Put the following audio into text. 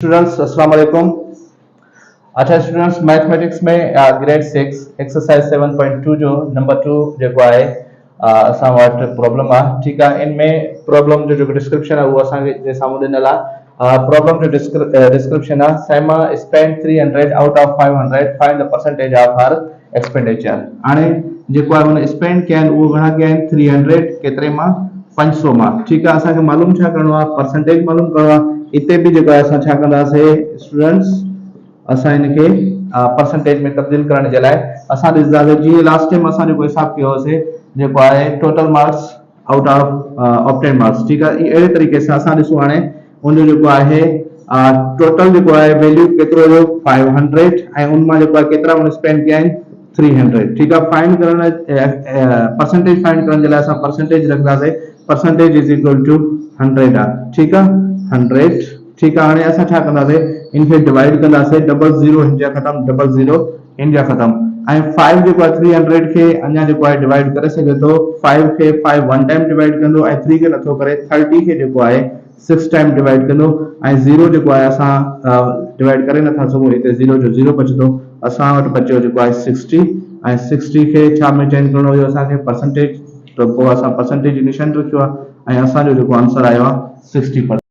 Students अस्सलाम वालेकुम। अच्छा स्टूडेंट्स, मैथमेटिक्स में ग्रेड 6 एक्सरसाइज 7.2 जो नंबर 2 जेको आहे असां वटि प्रॉब्लम आहे। ठीक आहे, इनमें प्रॉब्लम जो जेको डिस्क्रिप्शन आहे उहो असांखे जे साम्हूं ॾिनल आहे। प्रॉब्लम जो डिस्क्रिप्शन आहे, सैमा spend 300 out of 500, find the percentage of her expenditure. हाणे जेको आहे हुन स्पेंड कया आहिनि उहो घणा कया आहिनि, 300 केतिरे मां, 500 मां। ठीक आहे, असांखे मालूम छा करणो आहे, परसेंटेज मालूम करणो आहे। इते भी जेको आहे असां छा कंदासीं स्टूडेंट्स, असां इनखे परसेंटेज में तब्दील करण जे लाइ असां ॾिसंदासीं। जीअं लास्ट टाइम असां जेको हिसाब कयो होसीं, जेको आहे total marks out of 10 marks. ठीक आहे, अहिड़े तरीक़े सां असां ॾिसूं हाणे उनजो जेको आहे टोटल जेको आहे वैल्यू केतिरो जो 500 ऐं उन मां जेको आहे केतिरा हुन स्पेंड कया आहिनि 300। ठीक आहे, फाइंड करण परसेंटेज फाइंड करण जे लाइ असां परसेंटेज रखंदासीं। परसेंटेज इज इक्वल टू 100 आहे। ठीक आहे, 100। ठीक आहे, हाणे असां छा कंदासीं, इनखे डिवाइड कंदासीं, डबल ज़ीरो हिन जा ख़तम, डबल ज़ीरो हिन जा ख़तम। ऐं 5 जेको आहे 300 खे अञा जेको आहे डिवाइड करे सघे थो। 5 खे 5 वन टाइम डिवाइड कंदो ऐं 3 खे नथो करे। 30 खे जेको आहे 6 टाइम डिवाइड कंदो ऐं 0 जेको आहे असां डिवाइड करे नथा सघूं, हिते 0 जो 0 बचंदो। असां वटि बचियो जेको आहे 60 ऐं 60 खे छा में चेंज करणो हुयो असांखे, परसेंटेज। त पोइ असां परसेंटेज निशान रखियो आहे ऐं असांजो जेको आंसर आयो आहे 60%।